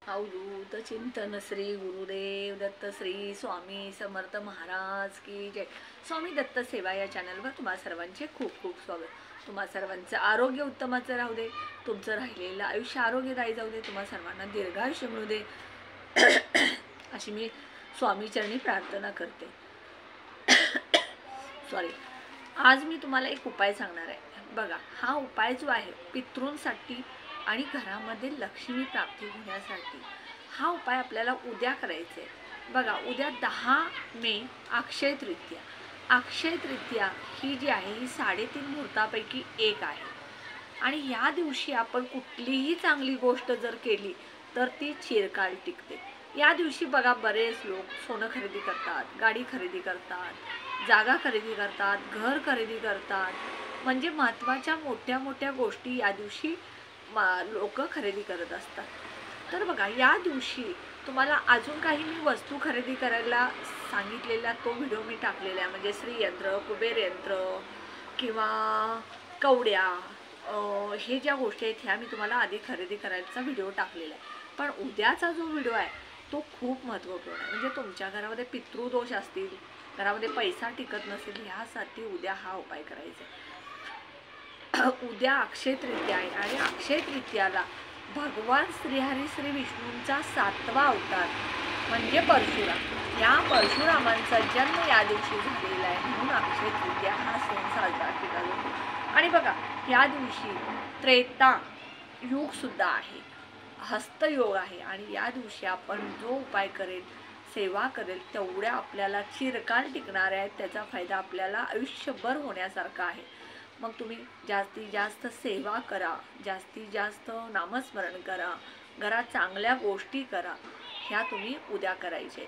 अवधूत चिंतन श्री गुरुदेव दत्त श्री स्वामी समर्थ महाराज की जय। स्वामी दत्त सेवा या चॅनलवर तुम्हा सर्वांचे खूप खूप स्वागत। तुम्हा सर्वांचं आरोग्य उत्तमाचं राहू दे, तुमचं राहिलेलं आयुष्य आरोग्यदायी जाऊ दे, तुम्हा सर्वांना दीर्घायुष्य मिळू दे अशी मी स्वामी चरणी प्रार्थना करते। सॉरी, आज मी तुम्हाला एक उपाय सांगणार आहे। बघा, हा उपाय जो आहे पितृंसाठी आणि घरामध्ये लक्ष्मी प्राप्ती होण्यासाठी हा उपाय आपल्याला उद्या करायचा आहे। बघा, उद्या 10 मे अक्षय तृतीया। अक्षय तृतीया ही जी आहे ही 3.5 मुहूर्तापैकी एक आहे आणि या दिवशी आपण कुठलीही चांगली गोष्ट जर केली तर ती चिरकाल टिकते। या दिवशी बघा, बरेच लोक सोनं खरेदी करतात, गाडी खरेदी करतात, जागा खरेदी करतात, घर खरेदी करतात, म्हणजे महत्त्वाच्या मोठ्या मोठ्या गोष्टी या दिवशी लोक खरेदी करत असतात। तर बघा, या दिवशी तुम्हाला अजून काही मी वस्तू खरेदी करायला सांगितलेला तो व्हिडिओ मी टाकलेला आहे, म्हणजे श्रीयंत्र, कुबेर यंत्र किंवा कवड्या, हे ज्या गोष्टी आहेत ह्या मी तुम्हाला आधी खरेदी करायचा व्हिडिओ टाकलेला आहे। पण उद्याचा जो व्हिडिओ आहे तो खूप महत्त्वपूर्ण आहे, म्हणजे तुमच्या घरामध्ये पितृदोष असतील, घरामध्ये पैसा टिकत नसेल, ह्यासाठी उद्या हा उपाय करायचा आहे। उद्या अक्षय तृतीया आहे आणि अक्षय तृतीयाला भगवान श्रीहरी श्री विष्णूंचा 7वा अवतार म्हणजे परशुराम, या परशुरामांचा जन्म या दिवशी झालेला आहे, म्हणून अक्षय तृतीया हा सण साजरा केला जातो। आणि बघा, या दिवशी त्रेता युग सुद्धा आहे, हस्तयोग आहे आणि या दिवशी आपण जो उपाय करेल, सेवा करेल, तेवढ्या आपल्याला चिरकाल टिकणार आहेत, त्याचा फायदा आपल्याला आयुष्यभर होण्यासारखा आहे। मग तुम्ही जास्तीत जास्त सेवा करा, जास्तीत जास्त नामस्मरण करा, घरात चांगल्या गोष्टी करा, ह्या तुम्ही उद्या करायचे।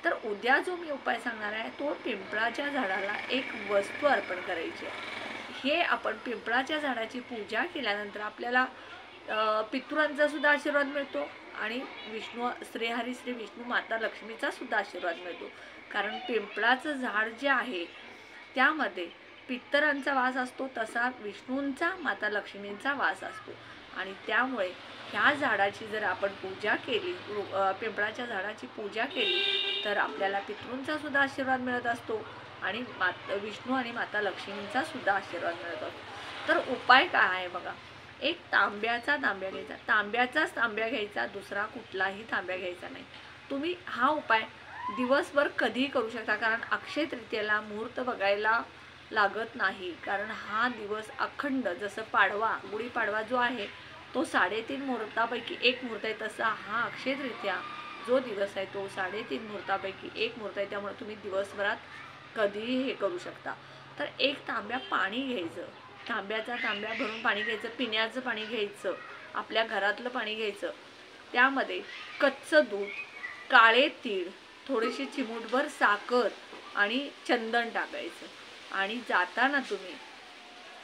तर उद्या जो मी उपाय सांगणार आहे तो पिंपळाच्या झाडाला एक वस्तू अर्पण करायची आहे। हे आपण पिंपळाच्या झाडाची पूजा केल्यानंतर आपल्याला पितृंचा सुद्धा आशीर्वाद मिळतो आणि श्रीहरी श्री विष्णू माता लक्ष्मीचा सुद्धा आशीर्वाद मिळतो, कारण पिंपळाचं झाड जे आहे त्यामध्ये पितरांचा वास असतो, तसा विष्णूंचा माता लक्ष्मींचा वास असतो आणि त्यामुळे ह्या झाडाची जर आपण पूजा केली, पिंपळाच्या झाडाची पूजा केली तर आपल्याला पितृंचा सुद्धा आशीर्वाद मिळत असतो आणि विष्णू आणि माता लक्ष्मींचा सुद्धा आशीर्वाद मिळत असतो। तर उपाय काय आहे बघा, एक तांब्याचा घ्यायचा, तांब्याचाच तांब्या घ्यायचा, दुसरा कुठलाही तांब्या घ्यायचा नाही। तुम्ही हा उपाय दिवसभर कधीही करू शकता, कारण अक्षय तृतीयेला मुहूर्त बघायला लागत नाही, कारण हा दिवस अखंड, जसं पाडवा, गुढीपाडवा जो आहे तो 3.5 मुहूर्तापैकी एक मुहूर्त आहे, तसा हा अक्षय तृतीया जो दिवस आहे तो 3.5 मुहूर्तापैकी एक मुहूर्त आहे, त्यामुळे तुम्ही दिवसभरात कधीही हे करू शकता। तर एक तांब्या पाणी घ्यायचं, तांब्याचा तांब्या भरून पाणी घ्यायचं, पिण्याचं पाणी घ्यायचं, आपल्या घरातलं पाणी घ्यायचं, त्यामध्ये कच्चं दूध, काळे तीळ, थोडीशी चिमूटभर साखर आणि चंदन टाकायचं आणि जाताना तुम्ही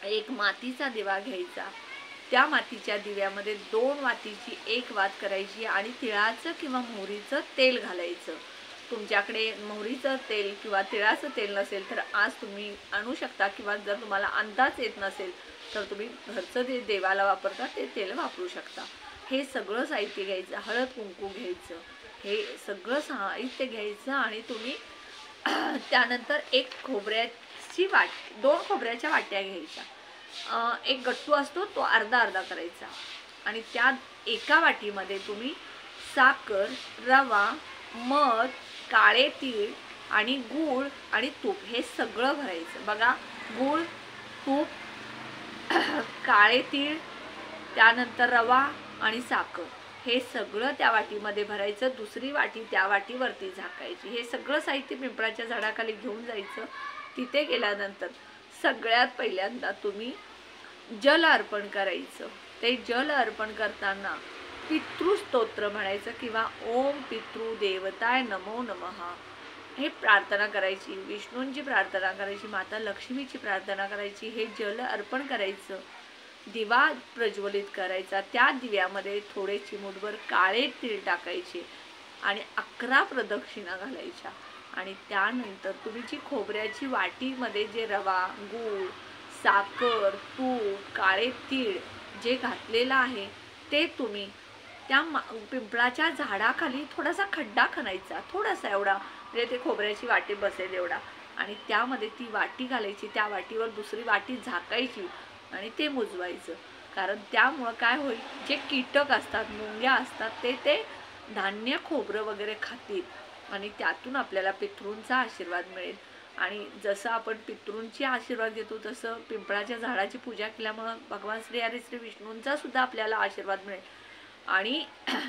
एक मातीचा दिवा घ्यायचा, त्या मातीच्या दिव्यामध्ये 2 वातीची 1 वात करायची आणि तिळाचं किंवा मोहरीचं तेल घालायचं। तुमच्याकडे मोहरीचं तेल किंवा तिळाचं तेल नसेल तर आज तुम्ही आणू शकता, किंवा जर तुम्हाला अंदाज येत नसेल तर तुम्ही घरचं जे देवाला वापरता ते तेल वापरू शकता। हे सगळं साहित्य घ्यायचं, हळद कुंकू घ्यायचं, हे सगळं साहित्य घ्यायचं आणि तुम्ही त्यानंतर एक खोबऱ्याची 2 खोबऱ्याच्या वाट्या घ्यायच्या, एक गट्टू असतो तो अर्धा अर्धा करायचा आणि त्या एका वाटीमध्ये तुम्ही साखर, रवा, मध, काळे तीळ आणि गूळ आणि तूप हे सगळं भरायचं। बघा, गूळ, तूप, काळे तीळ, त्यानंतर रवा आणि साखर हे सगळं त्या वाटीमध्ये भरायचं, दुसरी वाटी त्या वाटीवरती झाकायची। हे सगळं साहित्य पिंपळाच्या झाडाखाली घेऊन जायचं। तिथे गेल्यानंतर सगळ्यात पहिल्यांदा तुम्ही जल अर्पण करायचं। ते जल अर्पण करताना पितृस्तोत्र म्हणायचं किंवा ओम पितृ देवताय नमो नमः हे प्रार्थना करायची, विष्णूंची प्रार्थना करायची, माता लक्ष्मीची प्रार्थना करायची, हे जल अर्पण करायचं, दिवा प्रज्वलित करायचा, त्या दिव्यामध्ये थोडे चिमूटभर काळे तीळ टाकायचे आणि 11 प्रदक्षिणा घालायच्या आणि त्यानंतर तुम्ही जी खोबऱ्याची वाटीमध्ये जे रवा, गूळ, साखर, तूप, काळे तीळ जे घातलेलं आहे ते तुम्ही त्या पिंपळाच्या झाडाखाली थोडासा खड्डा खणायचा, थोडासा एवढा, म्हणजे ते खोबऱ्याची वाटी बसेल एवढा, आणि त्यामध्ये ती वाटी घालायची, त्या वाटीवर दुसरी वाटी झाकायची आणि ते मुजवायचं. कारण त्यामुळं काय होईल, जे कीटक असतात, मुंग्या असतात, ते धान्य खोबरं वगैरे खातील आणि त्यातून आपल्याला पितृंचा आशीर्वाद मिळेल. आणि जसं आपण पितृंची आशीर्वाद घेतो तसं पिंपळाच्या झाडाची पूजा केल्यामुळं भगवान श्री हरी श्री विष्णूंचा सुद्धा आपल्याला आशीर्वाद मिळेल. आणि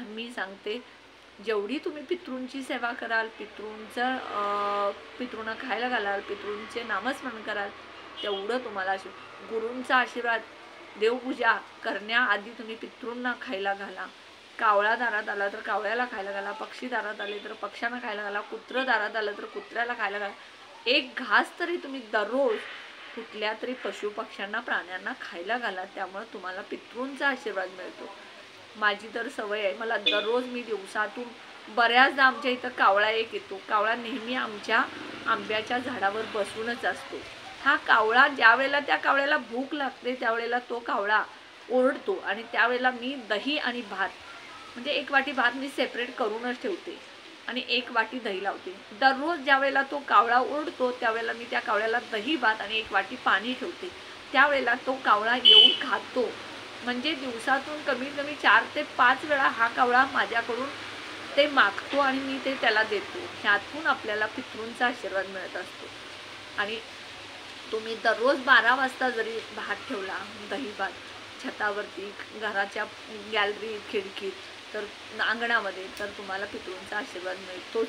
मी सांगते, जेवढी तुम्ही पितृंची सेवा कराल, पितृंना खायला घालाल, पितृंचे नामस्मरण कराल, तेवढं तुम्हाला गुरूंचा आशीर्वाद, देवपूजा करण्याआधी तुम्ही पितृंना खायला घाला. कावळा दारात आला तर कावळ्याला खायला घाला, पक्षी दारात आले तर पक्ष्यांना खायला घाला, कुत्रं दारात आलं तर कुत्र्याला खायला घाला. एक घास तरी तुम्ही दररोज कुठल्या तरी पशु पक्ष्यांना प्राण्यांना खायला घाला. त्यामुळे तुम्हाला पितृंचा आशीर्वाद मिळतो. माझी तर सवय आहे, मला दररोज मी दिवसातून बऱ्याचदा आमच्या इथं कावळा एक येतो. कावळा नेहमी आमच्या आंब्याच्या झाडावर बसूनच असतो. हा कावळा ज्यावेळेला त्या कावळ्याला भूक लागते त्यावेळेला तो कावळा ओरडतो आणि त्यावेळेला मी दही आणि भात, म्हणजे एक वाटी भात मी सेपरेट करूनच ठेवते आणि एक वाटी दही लावते. दररोज ज्यावेळेला तो कावळा ओरडतो त्यावेळेला मी त्या कावळ्याला दही भात आणि एक वाटी पाणी ठेवते. त्यावेळेला तो कावळा येऊन खातो. म्हणजे दिवसातून कमीत कमी 4 ते 5 वेळा हा कावळा माझ्याकडून ते मागतो आणि मी ते त्याला देतो. ह्यातून आपल्याला पितृंचा आशीर्वाद मिळत असतो. आणि तुम्ही दररोज 12 वाजता जरी भात ठेवला, दही भात छतावरती, घराच्या गॅलरी, खिडकीत, तर अंगणामध्ये, तर तुम्हाला पितृंचा आशीर्वाद मिळतो.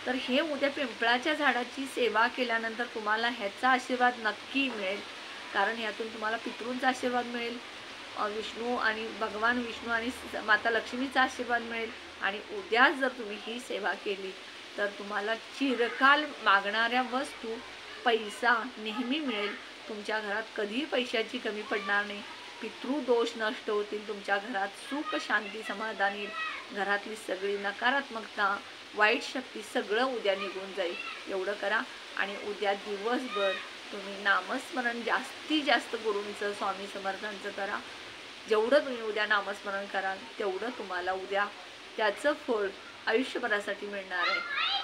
तर हे उद्या पिंपळाच्या झाडाची सेवा केल्यानंतर तुम्हाला ह्याचा आशीर्वाद नक्की मिळेल. कारण यातून तुम्हाला पितृंचा आशीर्वाद मिळेल, विष्णू आणि भगवान विष्णू आणि माता लक्ष्मीचा आशीर्वाद मिळेल. आणि उद्या जर तुम्ही ही सेवा केली तर तुम्हाला चिरकाल मागणाऱ्या वस्तू, पैसा नेहमी मिळेल. तुमच्या घरात कधीही पैशाची कमी पडणार नाही. पितृदोष नष्ट होतील. तुमच्या घरात सुख, शांती, समाधान येईल. घरातली सगळी नकारात्मकता, वाईट शक्ती सगळं उद्या निघून जाईल. एवढं करा. आणि उद्या दिवसभर तुम्ही नामस्मरण जास्तीत जास्त गुरूंचं, स्वामी समर्थांचं करा. जेवढं तुम्ही उद्या नामस्मरण कराल तेवढं तुम्हाला उद्या त्याचं फळ आयुष्यभरासाठी मिळणार आहे.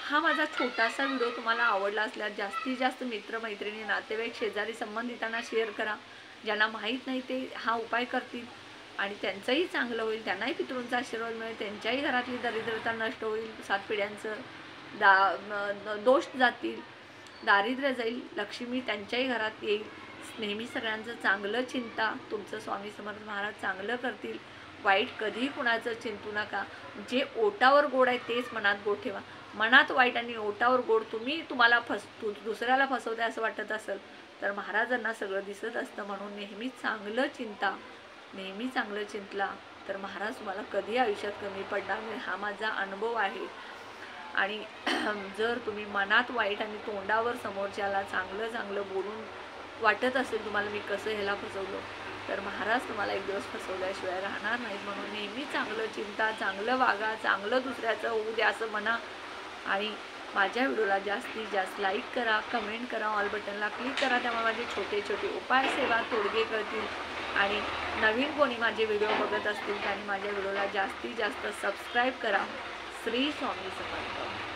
हा माझा छोटासा व्हिडिओ तुम्हाला आवडला असल्यास जास्तीत जास्त मित्रमैत्रिणी, नातेवाईक, शेजारी, संबंधितांना शेअर करा. ज्यांना माहीत नाही ते हा उपाय करतील आणि त्यांचंही चांगलं होईल, त्यांनाही पितृंचा आशीर्वाद मिळेल, त्यांच्याही घरातली दरिद्रता नष्ट होईल, 7 पिढ्यांचं दोष जातील, दारिद्र्य जाईल, लक्ष्मी त्यांच्याही घरात येईल. नेहमी सगळ्यांचं चांगलं चिंता. तुमचं स्वामी समर्थ महाराज चांगलं करतील. वाईट कधीही कुणाचं चिंतू नका. जे ओटावर गोड आहे तेच मनात गोड ठेवा. मनात वाईट आणि ओटावर गोड तुम्हाला दुसऱ्याला फसवते असं वाटत असेल तर महाराजांना सगळं दिसत असतं. म्हणून नेहमी चांगलं चिंता. नेहमी चांगलं चिंतला तर महाराज तुम्हाला कधी आयुष्यात कमी पडणार नाही. हा माझा अनुभव आहे. आणि जर तुम्ही मनात वाईट आणि तोंडावर समोरच्याला चांगलं चांगलं बोलून वाटत असेल तुम्हाला मी कसं ह्याला फसवलं, तर महाराज तुम्हाला एक दिवस फसवल्याशिवाय राहणार नाहीत. म्हणून नेहमी चांगलं चिंता, चांगलं वागा, चांगलं दुसऱ्याचं होऊ द्या असं म्हणा. आणि माझ्या व्हिडिओला जास्तीत जास्त लाईक करा, कमेंट करा, ऑल बटनला क्लिक करा. त्यामुळे माझे छोटे छोटे उपाय, सेवा, तोडगे कळतील. आणि नवीन कोणी माझे व्हिडिओ बघत असतील त्यांनी माझ्या व्हिडिओला जास्तीत जास्त सबस्क्राईब करा. श्री स्वामी समर्थ.